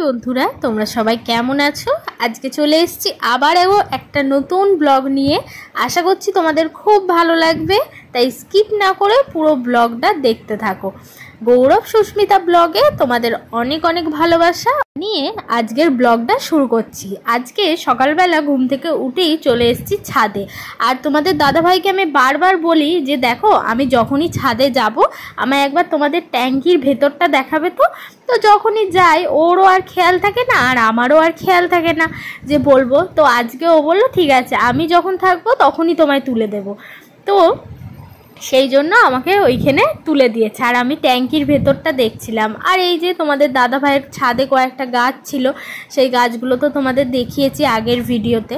বন্ধুরা, তোমরা সবাই কেমন আছো? আজকে চলে এসেছি আবারও একটা নতুন ব্লগ নিয়ে। আশা করছি তোমাদের খুব ভালো লাগবে, তাই স্কিপ না করে পুরো ব্লগটা দেখতে থাকো। গৌরব সুস্মিতা ব্লগে তোমাদের অনেক অনেক ভালোবাসা নিয়ে আজকের ব্লগটা শুরু করছি। আজকে সকালবেলা ঘুম থেকে উঠেই চলে এসেছি ছাদে। আর তোমাদের দাদাভাইকে আমি বারবার বলি যে দেখো, আমি যখনই ছাদে যাব আমায় একবার তোমাদের ট্যাঙ্কির ভেতরটা দেখাবে। তো যখনই যাই ওরও আর খেয়াল থাকে না, আর আমারও আর খেয়াল থাকে না যে বলবো। তো আজকে ও বললো ঠিক আছে, আমি যখন থাকবো তখনই তোমায় তুলে দেব। তো সেই জন্য আমাকে ওইখানে তুলে দিয়েছে, আর আমি ট্যাঙ্কির ভেতরটা দেখছিলাম। আর এই যে তোমাদের দাদা ভাইয়ের ছাদে কয়েকটা গাছ ছিল, সেই গাছগুলো তো তোমাদের দেখিয়েছি আগের ভিডিওতে।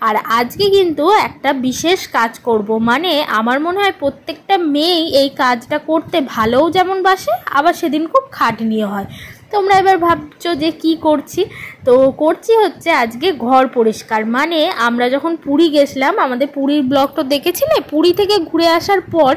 আর আজকে কিন্তু একটা বিশেষ কাজ করব, মানে আমার মনে হয় প্রত্যেকটা মেয়েই এই কাজটা করতে ভালোও যেমন বাসে, আবার সেদিন খুব খাটনিও হয়। তোমরা এবার ভাবছো যে কি করছি, তো করছি হচ্ছে আজকে ঘর পরিষ্কার। মানে আমরা যখন পুরী গেছিলাম, আমাদের পুরীর ব্লগটা দেখেছিলে, পুরী থেকে ঘুরে আসার পর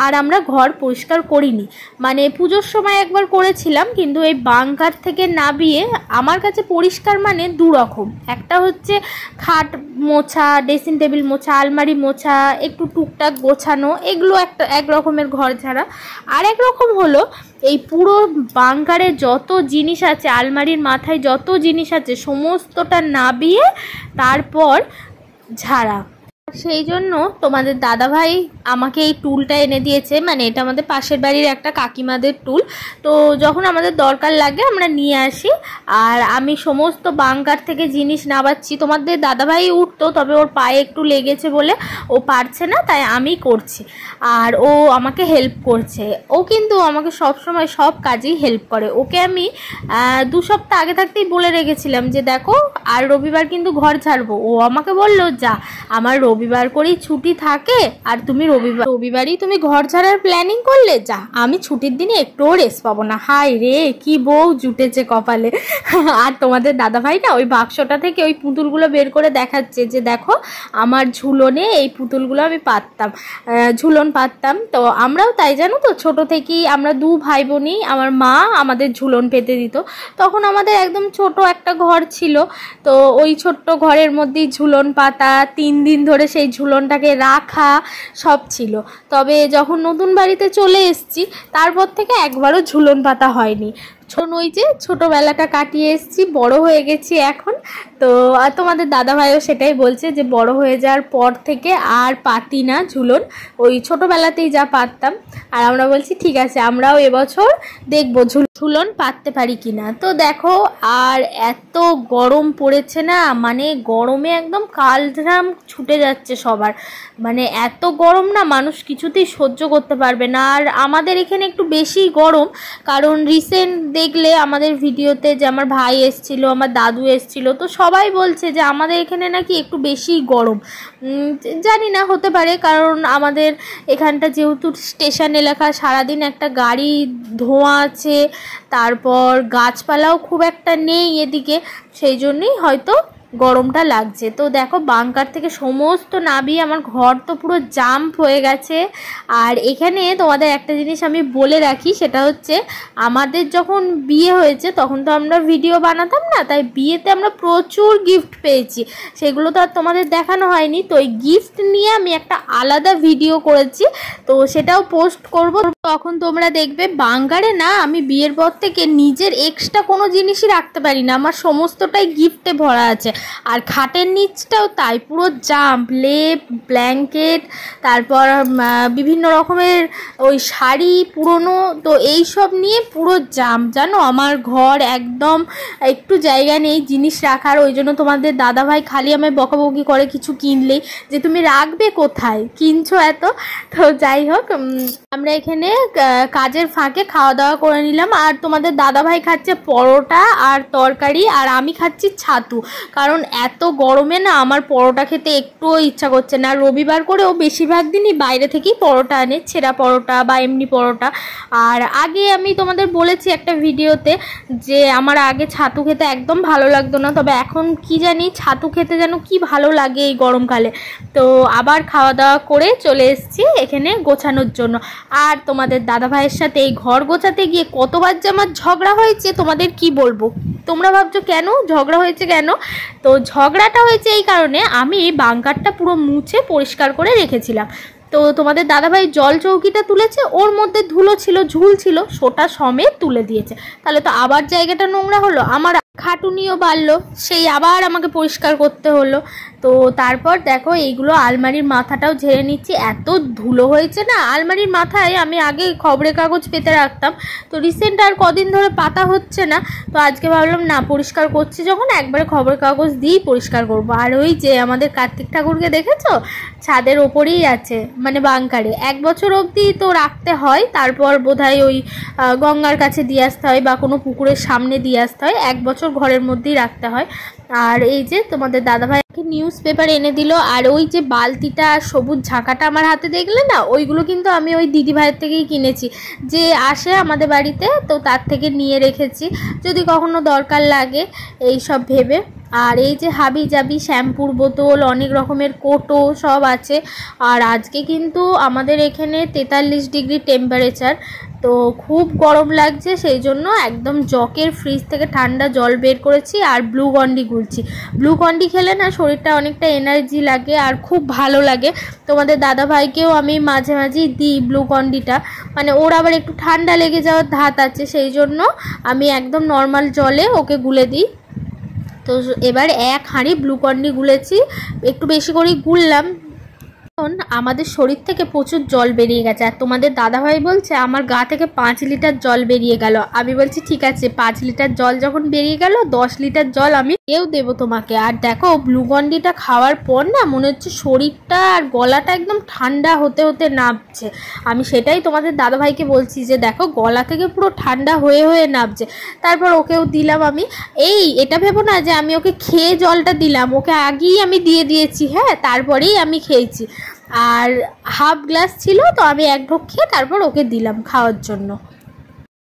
আর আমরা ঘর পরিষ্কার করিনি। মানে পুজোর সময় একবার করেছিলাম, কিন্তু এই বাংকার থেকে নামিয়ে আমার কাছে পরিষ্কার মানে দু রকম। একটা হচ্ছে খাট মোছা, ড্রেসিং টেবিল মোছা, আলমারি মোছা, একটু টুকটাক গোছানো, এগুলো এক রকমের ঘর ছাড়া। আর এক রকম হলো এই পুরো বাংকারে যত জিনিস আছে, আলমারির মাথায় যত জিনিস আছে সমস্তটা নাবিয়ে তারপর ঝাড়া। সেই জন্য তোমাদের দাদাভাই আমাকে এই টুলটা এনে দিয়েছে। মানে এটা আমাদের পাশের বাড়ির একটা কাকিমাদের টুল। তো যখন আমাদের দরকার লাগে আমরা নিয়ে আসি। আর আমি সমস্ত বাংকার থেকে জিনিস নামাচ্ছি। তোমাদের দাদাভাই উঠতো, তবে ওর পায়ে একটু লেগেছে বলে ও পারছে না, তাই আমি করছি। আর ও আমাকে হেল্প করছে। ও কিন্তু আমাকে সব সময় সব কাজেই হেল্প করে। ওকে আমি 2 সপ্তাহ আগে থাকতেই বলে রেখেছিলাম যে দেখো, আর রবিবার কিন্তু ঘর ছাড়বো। ও আমাকে বললো যা, আমার রবিবার করেই ছুটি থাকে, আর তুমি রবিবারই তুমি ঘর ছাড়ার প্ল্যানিং করলে, যা আমি ছুটির দিনে একটুও রেস্ট পাবো না। হাই রে, কি বউ জুটেছে কপালে। আর তোমাদের দাদাভাই না ওই বাক্সটা থেকে ওই পুতুলগুলো বের করে দেখাচ্ছে যে দেখো, আমার ঝুলনে এই পুতুলগুলো আমি পাততাম, ঝুলন পাততাম। তো আমরাও তাই জানো তো, ছোট থেকেই আমরা 2 ভাই বোনই, আমার মা আমাদের ঝুলন পেতে দিত। তখন আমাদের একদম ছোট একটা ঘর ছিল, তো ওই ছোট্ট ঘরের মধ্যেই ঝুলন পাতা, 3 দিন ধরে সেই ঝুলনটাকে রাখা সব ছিল। তবে যখন নতুন বাড়িতে চলে এসেছি তারপর থেকে একবারও ঝুলন পাতা হয়নি। ওই যে ছোটোবেলাটা কাটিয়ে এসেছি, বড় হয়ে গেছি এখন। তো তোমাদের দাদাভাইও সেটাই বলছে যে বড় হয়ে যাওয়ার পর থেকে আর পাতি না ঝুলন, ওই ছোটোবেলাতেই যা পাততাম। আর আমরা বলছি ঠিক আছে, আমরাও এবছর দেখবো ঝুলন পাততে পারি কিনা। তো দেখো, আর এত গরম পড়েছে না, মানে গরমে একদম কালঘাম ছুটে যাচ্ছে সবার। মানে এত গরম না, মানুষ কিছুতেই সহ্য করতে পারবে না। আর আমাদের এখানে একটু বেশি গরম, কারণ রিসেন্ট দেখলে আমাদের ভিডিওতে যে আমার ভাই এসছিল, আমার দাদু এসছিল, তো সবাই বলছে যে আমাদের এখানে নাকি একটু বেশি গরম। জানি না, হতে পারে, কারণ আমাদের এখানটা যেহেতু স্টেশন এলাকা, সারাদিন একটা গাড়ি ধোঁয়া আছে, তারপর গাছপালাও খুব একটা নেই এদিকে, সেই জন্যই হয়তো গরমটা লাগছে। তো দেখো, বাংকার থেকে সমস্ত নাবিয়ে আমার ঘর তো পুরো জাম্প হয়ে গেছে। আর এখানে তোমাদের একটা জিনিস আমি বলে রাখি, সেটা হচ্ছে আমাদের যখন বিয়ে হয়েছে তখন তো আমরা ভিডিও বানাতাম না, তাই বিয়েতে আমরা প্রচুর গিফট পেয়েছি, সেগুলো তো আর তোমাদের দেখানো হয়নি। তো এই গিফট নিয়ে আমি একটা আলাদা ভিডিও করেছি, তো সেটাও পোস্ট করব। তখন তোমরা দেখবে। বাংকারে না, আমি বিয়ের পর থেকে নিজের এক্সট্রা কোনো জিনিসই রাখতে পারি না, আমার সমস্তটাই গিফটে ভরা আছে। আর খাটের নিচটাও তাই, পুরো জাম্প, লেপ, ব্ল্যাঙ্কেট, তারপর বিভিন্ন রকমের ওই শাড়ি পুরনো, তো এই সব নিয়ে পুরো জাম্প। জানো, আমার ঘর একদম একটু জায়গা নেই জিনিস রাখার। ওই জন্য তোমাদের দাদাভাই খালি আমায় বকাবকি করে কিছু কিনলেই, যে তুমি রাখবে কোথায়, কিনছো এত। তো যাই হোক, আমরা এখানে কাজের ফাঁকে খাওয়া দাওয়া করে নিলাম। আর তোমাদের দাদাভাই খাচ্ছে পরোটা আর তরকারি, আর আমি খাচ্ছি ছাতু, কারণ কারণ এত গরমে না আমার পরোটা খেতে একটুও ইচ্ছা করছে না। রবিবার করে ও বেশিরভাগ দিনই বাইরে থেকেই পরোটা আনে, ছেঁড়া পরোটা বা এমনি পরোটা। আর আগে আমি তোমাদের বলেছি একটা ভিডিওতে যে আমার আগে ছাতু খেতে একদম ভালো লাগতো না, তবে এখন কি জানি ছাতু খেতে যেন কি ভালো লাগে এই গরমকালে। তো আবার খাওয়া দাওয়া করে চলে এসেছি এখানে গোছানোর জন্য। আর তোমাদের দাদাভাইয়ের সাথে এই ঘর গোছাতে গিয়ে কতবার যে আমার ঝগড়া হয়েছে তোমাদের কি বলবো। তোমরা ভাবছো কেন ঝগড়া হয়েছে কেন? তো ঝগড়াটা হয়েছে এই কারণে, আমি বাঙ্কারটা পুরো মুছে পরিষ্কার করে রেখেছিলাম। তো তোমাদের দাদাভাই জল চৌকিটা তুলেছে, ওর মধ্যে ধুলো ছিল, ঝুল ছিল, সোটা সমেত তুলে দিয়েছে। তাহলে তো আবার জায়গাটা নোংরা হলো, আমার খাটুনিও বাড়লো, সেই আবার আমাকে পরিষ্কার করতে হলো। তো তারপর দেখো এইগুলো আলমারির মাথাটাও ঝেড়ে নিচ্ছি, এত ধুলো হয়েছে না। আলমারির মাথায় আমি আগে খবরের কাগজ পেতে রাখতাম, তো রিসেন্ট আর কদিন ধরে পাতা হচ্ছে না। তো আজকে ভাবলাম না, পরিষ্কার করছি যখন একবারে খবরের কাগজ দিয়েই পরিষ্কার করবো। আর ওই যে আমাদের কার্তিক ঠাকুরকে দেখেছো, ছাদের ওপরেই আছে, মানে বাংকারে 1 বছর অবধি তো রাখতে হয়, তারপর বোধহয় ওই গঙ্গার কাছে দিয়ে আসতে হয় বা কোনো পুকুরের সামনে দিয়ে আসতে হয়, 1 বছর ঘরের মধ্যেই রাখতে হয়। আর এই যে তোমাদের দাদাভাইকে নিউজ পেপার এনে দিল, আর ওই যে বালতিটা আর সবুজ ঝাঁকাটা আমার হাতে দেখলে না, ওইগুলো কিন্তু আমি ওই দিদিভাইয়ের থেকেই কিনেছি, যে আসে আমাদের বাড়িতে, তো তার থেকে নিয়ে রেখেছি যদি কখনো দরকার লাগে এই সব ভেবে। আর এই যে হাবি জাবি শ্যাম্পুর বোতল, অনেক রকমের কোটো সব আছে। আর আজকে কিন্তু আমাদের এখানে 43 ডিগ্রি টেম্পারেচার, তো খুব গরম লাগছে, সেই জন্য একদম জকের ফ্রিজ থেকে ঠান্ডা জল বের করেছি আর গ্লুকন্ডি গুলছি। গ্লুকন্ডি খেলে না শরীরটা অনেকটা এনার্জি লাগে আর খুব ভালো লাগে। তোমাদের দাদাভাইকেও আমি মাঝে মাঝেই দিই গ্লুকন্ডিটা, মানে ওর আবার একটু ঠান্ডা লেগে যাওয়ার ধাত আছে, সেই জন্য আমি একদম নর্মাল জলে ওকে গুলে দিই। তো এবার 1 হাঁড়ি গ্লুকন্ডি গুলেছি, একটু বেশি করেই গুললাম। আমাদের শরীর থেকে প্রচুর জল বেরিয়ে গেছে, আর তোমাদের দাদাভাই বলছে আমার গা থেকে 5 লিটার জল বেরিয়ে গেল। আমি বলছি ঠিক আছে, 5 লিটার জল যখন বেরিয়ে গেল, 10 লিটার জল আমি দেবো তোমাকে। আর দেখো গ্লুকন্ডিটা খাওয়ার পর না মনে হচ্ছে শরীরটা আর গলাটা একদম ঠান্ডা হতে হতে নামছে। আমি সেটাই তোমাদের দাদাভাইকে বলছি যে দেখো গলা থেকে পুরো ঠান্ডা হয়ে হয়ে নামছে। তারপর ওকেও দিলাম আমি। এটা ভেবো না যে আমি ওকে খেয়ে জলটা দিলাম, ওকে আগেই আমি দিয়ে দিয়েছি, হ্যাঁ, তারপরেই আমি খেয়েছি। আর হাফ গ্লাস ছিল, তো আমি 1 ঢোক খেয়ে তারপর ওকে দিলাম খাওয়ার জন্য।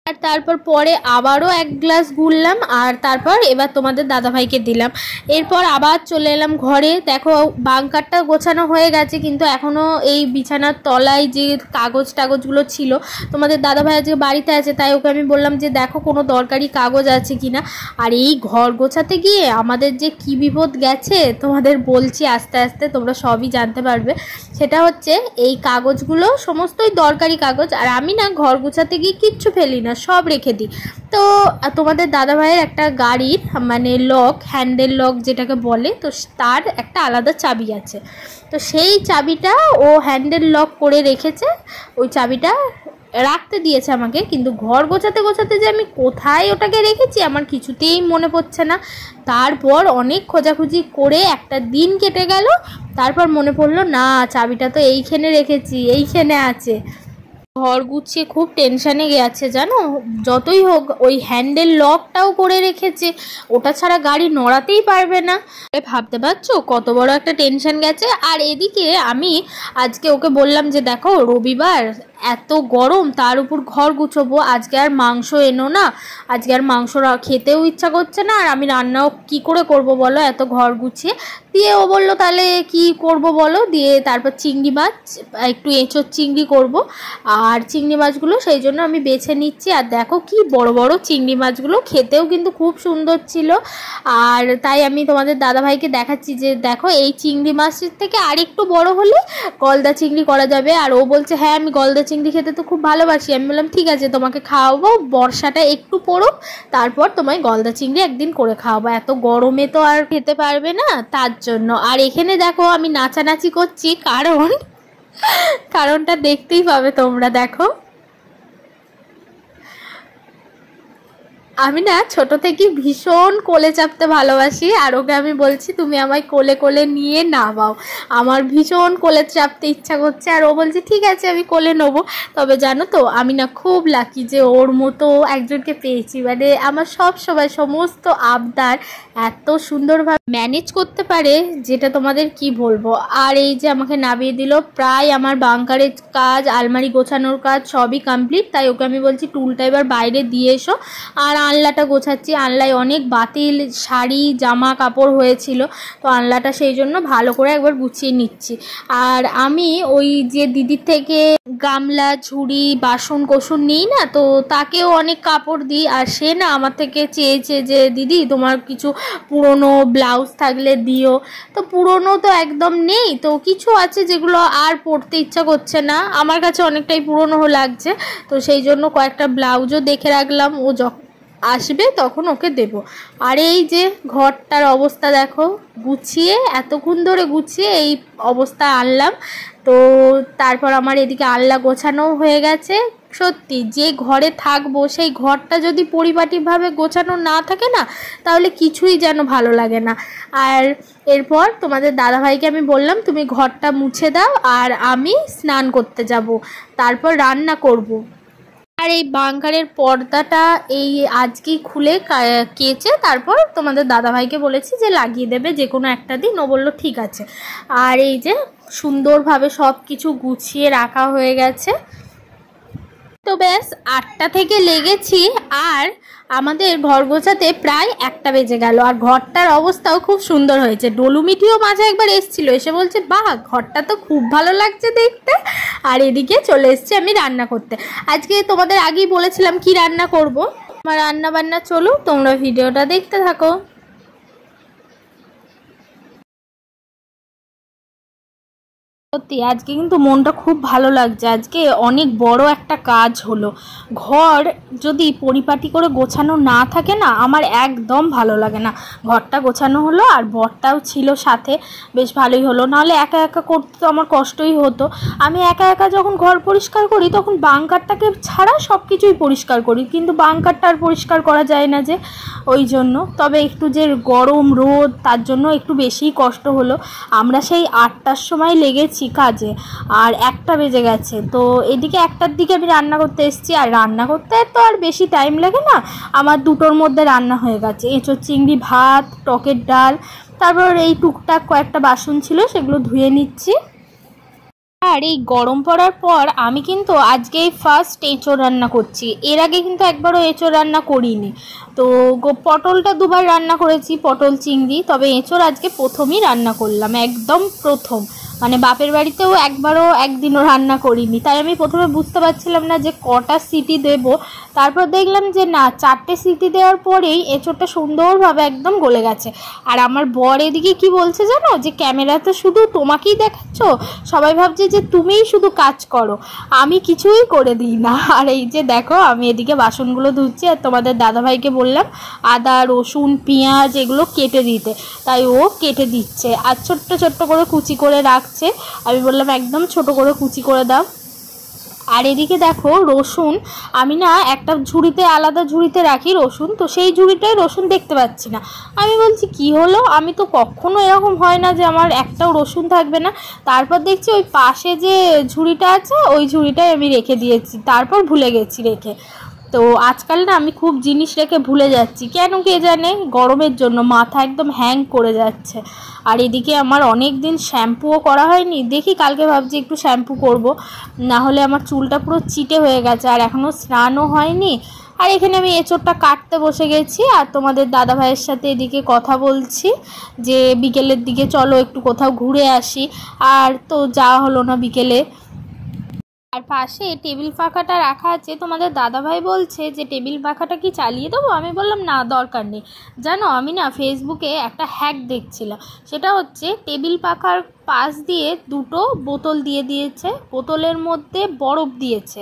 আর তারপর পরে আবারও 1 গ্লাস গুললাম, আর তারপর এবার তোমাদের দাদাভাইকে দিলাম। এরপর আবার চলে এলাম ঘরে। দেখো বাঙ্কারটা গোছানো হয়ে গেছে, কিন্তু এখনও এই বিছানার তলায় যে কাগজ টাগজগুলো ছিল, তোমাদের দাদাভাই আজকে বাড়িতে আছে, তাই ওকে আমি বললাম যে দেখো কোনো দরকারি কাগজ আছে কিনা। আর এই ঘর গোছাতে গিয়ে আমাদের যে কি বিপদ গেছে তোমাদের বলছি আস্তে আস্তে, তোমরা সবই জানতে পারবে। সেটা হচ্ছে এই কাগজগুলো সমস্তই দরকারি কাগজ, আর আমি না ঘর গোছাতে গিয়ে কিচ্ছু ফেলি না, সব রেখে দিই। তো তোমাদের দাদাভাইয়ের একটা গাড়ির মানে লক, হ্যান্ডেল লক যেটাকে বলে, তো তার একটা আলাদা চাবি আছে। তো সেই চাবিটা ও হ্যান্ডেল লক করে রেখেছে, ওই চাবিটা রাখতে দিয়েছে আমাকে, কিন্তু ঘর গোছাতে গোছাতে যে আমি কোথায় ওটাকে রেখেছি আমার কিছুতেই মনে পড়ছে না। তারপর অনেক খোঁজাখুঁজি করে একটা দিন কেটে গেল, তারপর মনে পড়লো না চাবিটা তো এইখানে রেখেছি, এইখানে আছে। ঘর গুছিয়ে খুব টেনশানে গেছে জানো। যতই হোক ওই হ্যান্ডেল লকটাও করে রেখেছে, ওটা ছাড়া গাড়ি নড়াতেই পারবে না। ভাবতে পারছো কত বড় একটা টেনশন গেছে। আর এদিকে আমি আজকে ওকে বললাম যে দেখো রবিবার এত গরম, তার উপর ঘর গুছোবো, আজকে আর মাংস এনো না, আজকে আর মাংস খেতেও ইচ্ছা করছে না, আর আমি রান্নাও কি করে করব বলো এত ঘর গুছিয়ে। দিয়ে ও বললো তাহলে কি করব বলো, দিয়ে তারপর চিংড়ি মাছ, একটু এঁচোড় চিংড়ি করব। আর চিংড়ি মাছগুলো সেই জন্য আমি বেছে নিচ্ছি। আর দেখো কি বড় বড় চিংড়ি মাছগুলো, খেতেও কিন্তু খুব সুন্দর ছিল। আর তাই আমি তোমাদের দাদাভাইকে দেখাচ্ছি যে দেখো এই চিংড়ি মাছের থেকে আর একটু বড় হলে গলদা চিংড়ি করা যাবে। আর ও বলছে হ্যাঁ আমি গলদা চিংড়ি খেতে তো খুব ভালোবাসি। আমি বললাম ঠিক আছে তোমাকে খাওয়াবো, বর্ষাটা একটু পড়ুক, তারপর তোমায় গলদা চিংড়ি একদিন করে খাওয়াবো, এত গরমে তো আর খেতে পারবে না তার জন্য। আর এখানে দেখো আমি নাচানাচি করছি, কারণটা দেখতেই পাবে তোমরা। দেখো আমি না ছোট থেকে ভীষণ কোলে চাপতে ভালোবাসি, আর ওকে আমি বলছি তুমি আমায় কোলে কোলে নিয়ে নামাও, আমার ভীষণ কোলে চাপতে ইচ্ছা করছে। আর ও বলছে ঠিক আছে আমি কোলে নেবো। তবে জানো তো আমি না খুব লাকি যে ওর মতো একজনকে পেয়েছি, মানে আমার সব সময় সমস্ত আবদার এত সুন্দরভাবে ম্যানেজ করতে পারে যেটা তোমাদের কি বলবো। আর এই যে আমাকে নামিয়ে দিল, প্রায় আমার বাংকারের কাজ, আলমারি গোছানোর কাজ সবই কমপ্লিট। তাই ওকে আমি বলছি টুলটা এবার বাইরে দিয়ে এসো। আর আনলাটা গোছাচ্ছি, আনলায় অনেক বাতিল শাড়ি জামা কাপড় হয়েছিল, তো আনলাটা সেই জন্য ভালো করে একবার গুছিয়ে নিচ্ছি। আর আমি ওই যে দিদির থেকে গামলা ঝুড়ি বাসন কোসন নিই না, তো তাকেও অনেক কাপড় দিই। আর সে না আমার থেকে চেয়েছে যে দিদি তোমার কিছু পুরনো ব্লাউজ থাকলে দিও। তো পুরনো তো একদম নেই, তো কিছু আছে যেগুলো আর পরতে ইচ্ছা করছে না, আমার কাছে অনেকটাই পুরনো লাগছে। তো সেই জন্য কয়েকটা ব্লাউজও দেখে রাখলাম, ও যখন আসবে তখন ওকে দেব। আর এই যে ঘরটার অবস্থা দেখো, গুছিয়ে এতক্ষণ ধরে গুছিয়ে এই অবস্থা আনলাম। তো তারপর আমার এদিকে আনলা গোছানো হয়ে গেছে। সত্যি যে ঘরে থাকবো সেই ঘরটা যদি পরিপাটিভাবে গোছানো না থাকে না, তাহলে কিছুই যেন ভালো লাগে না। আর এরপর তোমাদের দাদাভাইকে আমি বললাম তুমি ঘরটা মুছে দাও, আর আমি স্নান করতে যাব, তারপর রান্না করব। আর এই বাংকারের পর্দাটা এই আজকেই খুলে কেচে তারপর তোমাদের দাদাভাইকে বলেছি যে লাগিয়ে দেবে যে কোনো একটা দিন, ও বললো ঠিক আছে। আর এই যে সুন্দরভাবে সব কিছু গুছিয়ে রাখা হয়ে গেছে। তো ব্যাস 8টা থেকে লেগেছি, আর আমাদের ঘর গোছাতে প্রায় 1টা বেজে গেল। আর ঘরটার অবস্থাও খুব সুন্দর হয়েছে। ডলুমিটিও মাঝে একবার এসেছিল, এসে বলছে বাহ ঘরটা তো খুব ভালো লাগছে দেখতে। আর এদিকে চলে এসেছি আমি রান্না করতে। আজকে তোমাদের আগেই বলেছিলাম কি রান্না করব। আমার রান্না বান্না চলুক, তোমরা ভিডিওটা দেখতে থাকো। সত্যি আজকে কিন্তু মনটা খুব ভালো লাগছে। আজকে অনেক বড় একটা কাজ হলো। ঘর যদি পরিপাটি করে গোছানো না থাকে না, আমার একদম ভালো লাগে না। ঘরটা গোছানো হলো, আর বরটাও ছিল সাথে, বেশ ভালোই হলো। নাহলে একা একা করতে তো আমার কষ্টই হতো। আমি একা একা যখন ঘর পরিষ্কার করি তখন বাংকারটাকে ছাড়া সব কিছুই পরিষ্কার করি, কিন্তু বাংকারটা আর পরিষ্কার করা যায় না যে, ওই জন্য। তবে একটু যে গরম রোদ, তার জন্য একটু বেশিই কষ্ট হলো। আমরা সেই 8টার সময় লেগেছি কাজে, আর 1টা বেজে গেছে। তো এদিকে 1টার দিকে আমি রান্না করতে এসেছি। আর রান্না করতে তো আর বেশি টাইম লাগে না, আমার 2টোর মধ্যে রান্না হয়ে গেছে। এঁচোড় চিংড়ি ভাত, টকের ডাল, তারপর এই টুকটাক কয়েকটা বাসন ছিল সেগুলো ধুয়ে নিচ্ছি। আর এই গরম পড়ার পর আমি কিন্তু আজকেই ফার্স্ট এঁচোড় রান্না করছি। এর আগে কিন্তু একবারও এঁচোড় রান্না করিনি। তো পটলটা 2বার রান্না করেছি, পটল চিংড়ি। তবে এঁচোড় আজকে প্রথমই রান্না করলাম, একদম প্রথম। মানে বাপের বাড়িতেও একদিনও রান্না করিনি, তাই আমি প্রথমে বুঝতে পারছিলাম না যে কটা সিটি দেব। তারপর দেখলাম যে না, 4টে সিটি দেওয়ার পরেই এঁচোড়টা সুন্দরভাবে একদম গলে গেছে। আর আমার বর এদিকে কি বলছে জানো, যে ক্যামেরাতে শুধু তোমাকেই দেখাচ্ছ, সবাই ভাবছে যে তুমিই শুধু কাজ করো, আমি কিছুই করে দিই না। আর এই যে দেখো আমি এদিকে বাসনগুলো ধুচ্ছি, আর তোমাদের দাদাভাইকে বললাম আদা রসুন পেঁয়াজ এগুলো কেটে দিতে, তাই ও কেটে দিচ্ছে। আর ছোট্ট ছোট্ট করে কুচি করে রাখছে। আমি বললাম একদম ছোট করে কুচি করে দাও। আর এদিকে দেখো রসুন আমি না একটা ঝুড়িতে, আলাদা ঝুড়িতে রাখি রসুন, তো সেই ঝুড়িটায় রসুন দেখতে পাচ্ছি না। আমি বলছি কি হলো, আমি তো কখনো এরকম হয় না যে আমার একটাও রসুন থাকবে না। তারপর দেখছি ওই পাশে যে ঝুড়িটা আছে ওই ঝুড়িটায় আমি রেখে দিয়েছি, তারপর ভুলে গেছি রেখে। তো আজকাল না আমি খুব জিনিস রেখে ভুলে যাচ্ছি, কেন কে জানে, গরমের জন্য মাথা একদম হ্যাং করে যাচ্ছে। আর এদিকে আমার অনেক দিন শ্যাম্পুও করা হয়নি, দেখি কালকে ভাবছি একটু শ্যাম্পু করব, না হলে আমার চুলটা পুরো চিটে হয়ে গেছে। আর এখনও স্নানও হয়নি। আর এখানে আমি এঁচোড়টা কাটতে বসে গেছি, আর তোমাদের দাদা ভাইয়ের সাথে এদিকে কথা বলছি যে বিকেলের দিকে চলো একটু কোথাও ঘুরে আসি। আর তো যাওয়া হলো না বিকেলে। আর পাশে টেবিল পাখাটা রাখা আছে, তোমাদের দাদাভাই বলছে যে টেবিল পাখাটা কি চালিয়ে দেবো। আমি বললাম না দরকার নেই। জানো আমি না ফেসবুকে একটা হ্যাক দেখছিলাম, সেটা হচ্ছে টেবিল পাখার পাশ দিয়ে দুটো বোতল দিয়ে দিয়েছে, বোতলের মধ্যে বরফ দিয়েছে,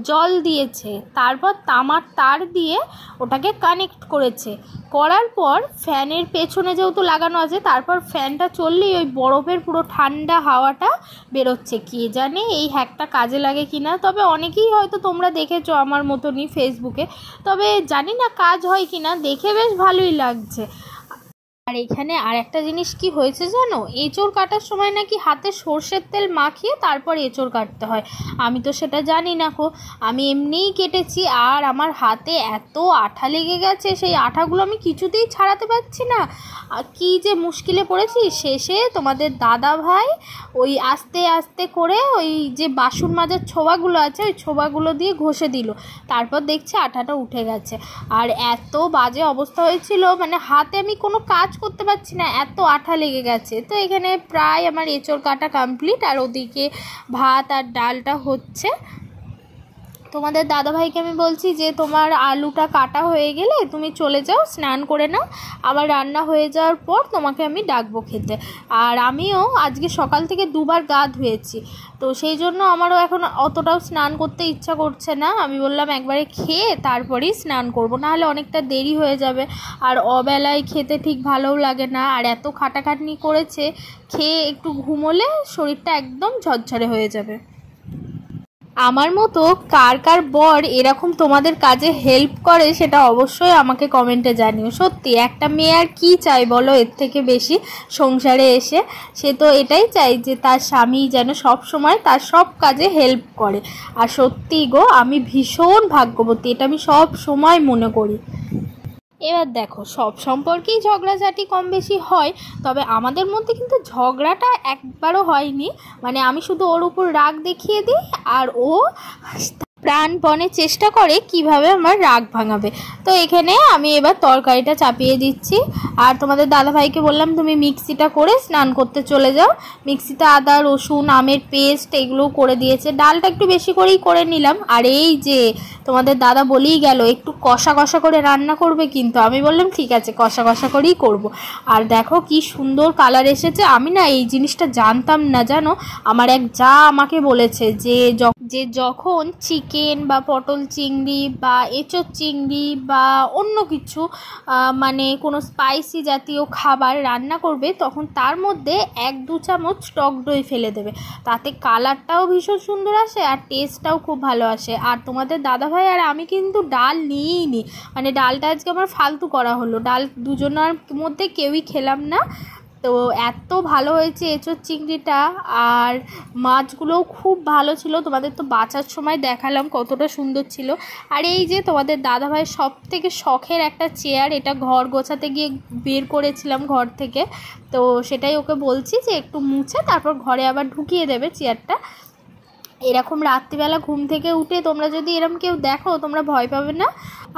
জল দিয়েছে, তারপর তামার তার দিয়ে ওটাকে কানেক্ট করেছে। করার পর ফ্যানের পেছনে যেহেতু লাগানো আছে, তারপর ফ্যানটা চললেই ওই বরফের পুরো ঠান্ডা হাওয়াটা বেরোচ্ছে। কে জানে এই হ্যাকটা কাজে লাগে কি না, তবে অনেকেই হয়তো তোমরা দেখেছো আমার মতনই ফেসবুকে, তবে জানি না কাজ হয় কি না, দেখে বেশ ভালোই লাগছে। আর এখানে আর একটা জিনিস কি হয়েছে জানো, এঁচোড় কাটার সময় নাকি হাতে সর্ষের তেল মাখিয়ে তারপর এঁচোড় কাটতে হয়। আমি তো সেটা জানি না গো, আমি এমনিই কেটেছি। আর আমার হাতে এত আঠা লেগে গেছে, সেই আঠাগুলো আমি কিছুতেই ছাড়াতে পারছি না। কি যে মুশকিলে পড়েছি। শেষে তোমাদের দাদা ভাই ওই আস্তে আস্তে করে ওই যে বাসন মাজার ছোবাগুলো আছে ওই ছোবাগুলো দিয়ে ঘষে দিল, তারপর দেখছি আঠাটা উঠে গেছে। আর এত বাজে অবস্থা হয়েছিল, মানে হাতে আমি কোনো কাজ করতে পারছি না, এত আঠা লেগে গেছে। তো এখানে প্রায় আমার এঁচোড় কাটা কমপ্লিট, আর ওদিকে ভাত আর ডালটা হচ্ছে। তোমাদের দাদাভাইকে আমি বলছি যে তোমার আলুটা কাটা হয়ে গেলে তুমি চলে যাও, স্নান করে নাও, আবার রান্না হয়ে যাওয়ার পর তোমাকে আমি ডাকবো খেতে। আর আমিও আজকে সকাল থেকে দুবার গা ধুয়েছি, তো সেই জন্য আমারও এখন অতটাও স্নান করতে ইচ্ছা করছে না। আমি বললাম একবারে খেয়ে তারপরেই স্নান করবো, নাহলে অনেকটা দেরি হয়ে যাবে। আর অবেলায় খেতে ঠিক ভালোও লাগে না, আর এত খাটাখাটনি করেছে, খেয়ে একটু ঘুমোলে শরীরটা একদম ঝরঝরে হয়ে যাবে। আমার মতো কার কার বর এরকম তোমাদের কাজে হেল্প করে সেটা অবশ্যই আমাকে কমেন্টে জানিও। সত্যি একটা মেয়ে আর কী চাই বলো এর থেকে বেশি সংসারে এসে? সে তো এটাই চাই যে তার স্বামী যেন সব সময় তার সব কাজে হেল্প করে। আর সত্যি গো, আমি ভীষণ ভাগ্যবতী, এটা আমি সব সময় মনে করি। এবার দেখো, সব সম্পর্কেই ঝগড়াঝাটি কম বেশি হয়, তবে আমাদের মধ্যে কিন্তু ঝগড়াটা একবারও হয়নি। মানে আমি শুধু ওর উপর রাগ দেখিয়ে দিই, আর ও প্রাণপণে চেষ্টা করে কিভাবে আমার রাগ ভাঙাবে। তো এখানে আমি এবার তরকারিটা চাপিয়ে দিচ্ছি, আর তোমাদের দাদাভাইকে বললাম তুমি মিক্সিটা করে স্নান করতে চলে যাও। মিক্সিতে আদা রসুন আমের পেস্ট এগুলোও করে দিয়েছে, ডালটা একটু বেশি করেই করে নিলাম। আর এই যে তোমাদের দাদা বলেই গেল একটু কষা কষা করে রান্না করবে, কিন্তু আমি বললাম ঠিক আছে কষা কষা করেই করব। আর দেখো কি সুন্দর কালার এসেছে। আমি না এই জিনিসটা জানতাম না জানো, আমার এক যা আমাকে বলেছে যে যখন চিকেন বা পটল চিংড়ি বা এঁচোড় চিংড়ি বা অন্য কিছু মানে কোনো স্পাইসি জাতীয় খাবার রান্না করবে, তখন তার মধ্যে 1-2 চামচ টক দই ফেলে দেবে, তাতে কালারটাও ভীষণ সুন্দর আসে আর টেস্টটাও খুব ভালো আসে। আর তোমাদের দাদাভাই আর আমি কিন্তু ডাল নিইনি, মানে ডালটা আজকে আমার ফালতু করা হলো, ডাল দুজনের মধ্যে কেউই খেলাম না। তো এত ভালো হয়েছে এঁচোড় চিংড়িটা, আর মাছগুলোও খুব ভালো ছিল, তোমাদের তো বাঁচার সময় দেখালাম কতটা সুন্দর ছিল। আর এই যে তোমাদের দাদাভাইয়ের সব থেকে শখের একটা চেয়ার, এটা ঘর গোছাতে গিয়ে বের করেছিলাম ঘর থেকে, তো সেটাই ওকে বলছি যে একটু মুছে তারপর ঘরে আবার ঢুকিয়ে দেবে চেয়ারটা। এরকম রাত্রিবেলা ঘুম থেকে উঠে তোমরা যদি এরকম কেউ দেখো তোমরা ভয় পাবে না।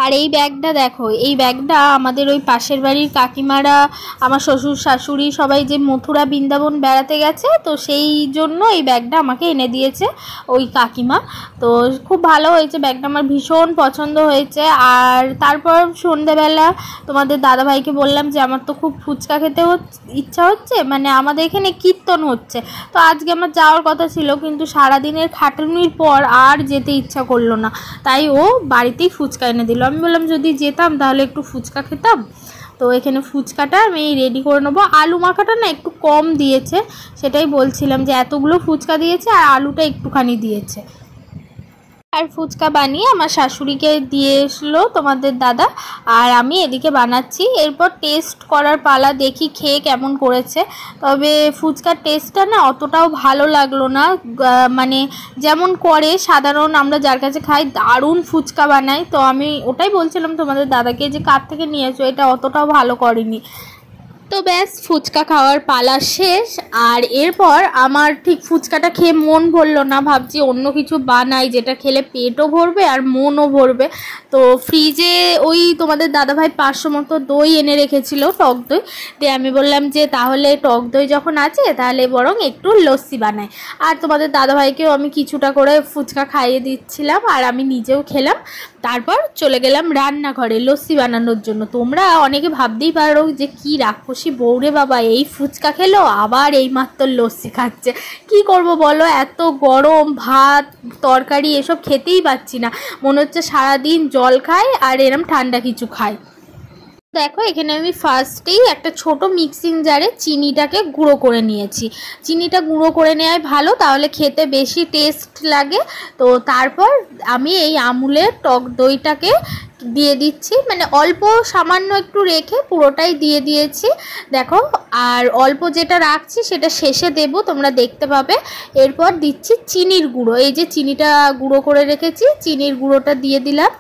আর এই ব্যাগটা দেখো, এই ব্যাগটা আমাদের ওই পাশের বাড়ির কাকিমারা, আমার শ্বশুর শাশুড়ি সবাই যে মথুরা বৃন্দাবন বেড়াতে গেছে, তো সেই জন্য এই ব্যাগটা আমাকে এনে দিয়েছে ওই কাকিমা। তো খুব ভালো হয়েছে ব্যাগটা, আমার ভীষণ পছন্দ হয়েছে। আর তারপর সন্ধ্যেবেলা তোমাদের দাদাভাইকে বললাম যে আমার তো খুব ফুচকা খেতে ইচ্ছা হচ্ছে, মানে আমাদের এখানে কীর্তন হচ্ছে, তো আজকে আমার যাওয়ার কথা ছিল, কিন্তু সারাদিনের খাটুনির পর আর যেতে ইচ্ছা করলো না, তাই ও বাড়িতেই ফুচকা এনে দিল। আমি বললাম যদি যেতাম তাহলে একটু ফুচকা খেতাম। তো এখানে ফুচকাটা আমি রেডি করে নেবো। আলু মাখাটা না একটু কম দিয়েছে, সেটাই বলছিলাম যে এতগুলো ফুচকা দিয়েছে আর আলুটা একটুখানি দিয়েছে। আর ফুচকা বানিয়ে আমার শাশুড়িকে দিয়ে এসলো তোমাদের দাদা, আর আমি এদিকে বানাচ্ছি। এরপর টেস্ট করার পালা, দেখি খেয়ে কেমন করেছে। তবে ফুচকার টেস্টটা না অতটাও ভালো লাগলো না, মানে যেমন করে সাধারণ আমরা যার কাছে খাই দারুণ ফুচকা বানাই। তো আমি ওটাই বলছিলাম তোমাদের দাদাকে যে কার থেকে নিয়েছো, এটা অতটাও ভালো করেনি। তো ব্যাস ফুচকা খাওয়ার পালা শেষ। আর এরপর আমার ঠিক ফুচকাটা খেয়ে মন ভরলো না, ভাবছি অন্য কিছু বানাই যেটা খেলে পেটও ভরবে আর মনও ভরবে। তো ফ্রিজে ওই তোমাদের দাদাভাই 500 মতো দই এনে রেখেছিল, টক দই দিয়ে আমি বললাম যে তাহলে টক দই যখন আছে তাহলে বরং একটু লস্যি বানাই। আর তোমাদের দাদাভাইকেও আমি কিছুটা করে ফুচকা খাইয়ে দিচ্ছিলাম আর আমি নিজেও খেলাম। তারপর চলে গেলাম রান্নাঘরে লস্যি বানানোর জন্য। তোমরা অনেকে ভাবতেই পারো যে কি রাক্ষসী বউরে বাবা, এই ফুচকা খেলো আবার এই মাত্র লস্যি খাচ্ছে। কি করব বলো, এত গরম ভাত তরকারি এসব খেতেই পাচ্ছি না, মনে হচ্ছে সারাদিন জল খাই আর এরম ঠান্ডা কিছু খাই। দেখো এখানে আমি ফার্স্টেই একটা ছোট মিক্সিং জারে চিনিটাকে গুঁড়ো করে নিয়েছি। চিনিটা গুঁড়ো করে নেওয়াই ভালো, তাহলে খেতে বেশি টেস্ট লাগে। তো তারপর আমি এই আমুলের টক দইটাকে দিয়ে দিচ্ছি, মানে অল্প সামান্য একটু রেখে পুরোটাই দিয়ে দিয়েছি দেখো। আর অল্প যেটা রাখছি সেটা শেষে দেব, তোমরা দেখতে পাবে। এরপর দিচ্ছি চিনির গুঁড়ো, এই যে চিনিটা গুঁড়ো করে রেখেছি চিনির গুঁড়োটা দিয়ে দিলাম।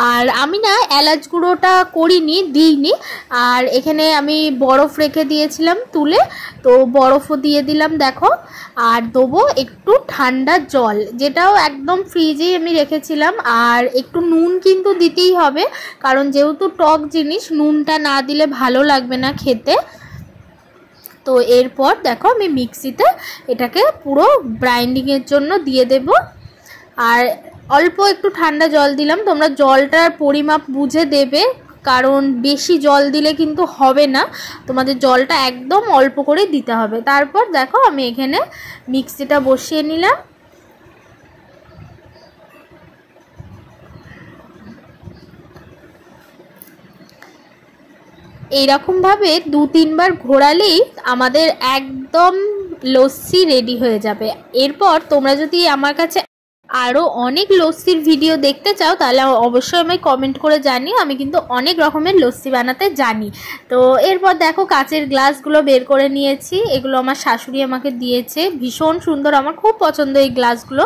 আর আমি না এলাচ গুঁড়োটা করিনি, দিইনি। আর এখানে আমি বরফ রেখে দিয়েছিলাম তুলে, তো বরফও দিয়ে দিলাম দেখো। আর দেবো একটু ঠান্ডা জল, যেটাও একদম ফ্রিজেই আমি রেখেছিলাম। আর একটু নুন কিন্তু দিতেই হবে, কারণ যেহেতু টক জিনিস নুনটা না দিলে ভালো লাগবে না খেতে। তো এরপর দেখো আমি মিক্সিতে এটাকে পুরো গ্রাইন্ডিংয়ের জন্য দিয়ে দেব। আর অল্প একটু ঠান্ডা জল দিলাম, তোমরা জলটার পরিমাপ বুঝে দেবে, কারণ বেশি জল দিলে কিন্তু হবে না, তোমাদের জলটা একদম অল্প করে দিতে হবে। তারপর দেখো আমি এখানে মিক্সিটা বসিয়ে নিলাম। এইরকমভাবে 2-3 বার ঘোরালেই আমাদের একদম লস্যি রেডি হয়ে যাবে। এরপর তোমরা যদি আমার কাছে আরও অনেক লস্যির ভিডিও দেখতে চাও তাহলে অবশ্যই আমায় কমেন্ট করে জানিও, আমি কিন্তু অনেক রকমের লস্যি বানাতে জানি। তো এরপর দেখো কাচের গ্লাসগুলো বের করে নিয়েছি, এগুলো আমার শাশুড়ি আমাকে দিয়েছে, ভীষণ সুন্দর, আমার খুব পছন্দ এই গ্লাসগুলো।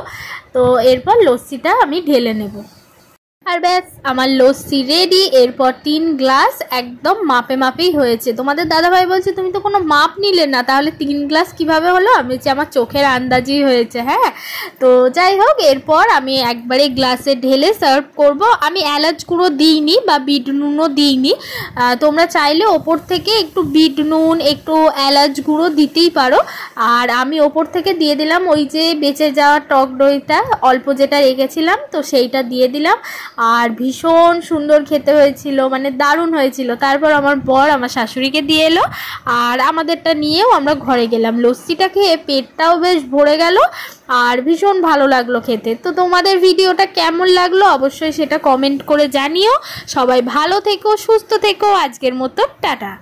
তো এরপর লস্যিটা আমি ঢেলে নেব। আর ব্যাস আমার লস্যি রেডি। এরপর 3 গ্লাস একদম মাপে মাপেই হয়েছে। তোমাদের দাদাভাই বলছে তুমি তো কোনো মাপ নিলে না, তাহলে 3 গ্লাস কিভাবে হলো? আমি বলছি আমার চোখের আন্দাজেই হয়েছে। হ্যাঁ, তো যাই হোক, এরপর আমি একবারে গ্লাসে ঢেলে সার্ভ করব। আমি এলাচ গুঁড়ো দিইনি বা বিট নুনও দিইনি, তোমরা চাইলে ওপর থেকে একটু বিট নুন একটু এলাচ গুঁড়ো দিতেই পারো। আর আমি ওপর থেকে দিয়ে দিলাম ওই যে বেঁচে যাওয়া টক দইটা অল্প যেটা রেখেছিলাম, তো সেইটা দিয়ে দিলাম। আর ভীষণ সুন্দর খেতে হয়েছিল, মানে দারুণ হয়েছিল। তারপর আমার বর আমার শাশুড়িকে দিয়ে এলো, আর আমাদেরটা নিয়েও আমরা ঘরে গেলাম। লস্যিটা খেয়ে পেটটাও বেশ ভরে গেল আর ভীষণ ভালো লাগলো খেতে। তো তোমাদের ভিডিওটা কেমন লাগলো অবশ্যই সেটা কমেন্ট করে জানিও। সবাই ভালো থেকো, সুস্থ থেকো। আজকের মতো টাটা।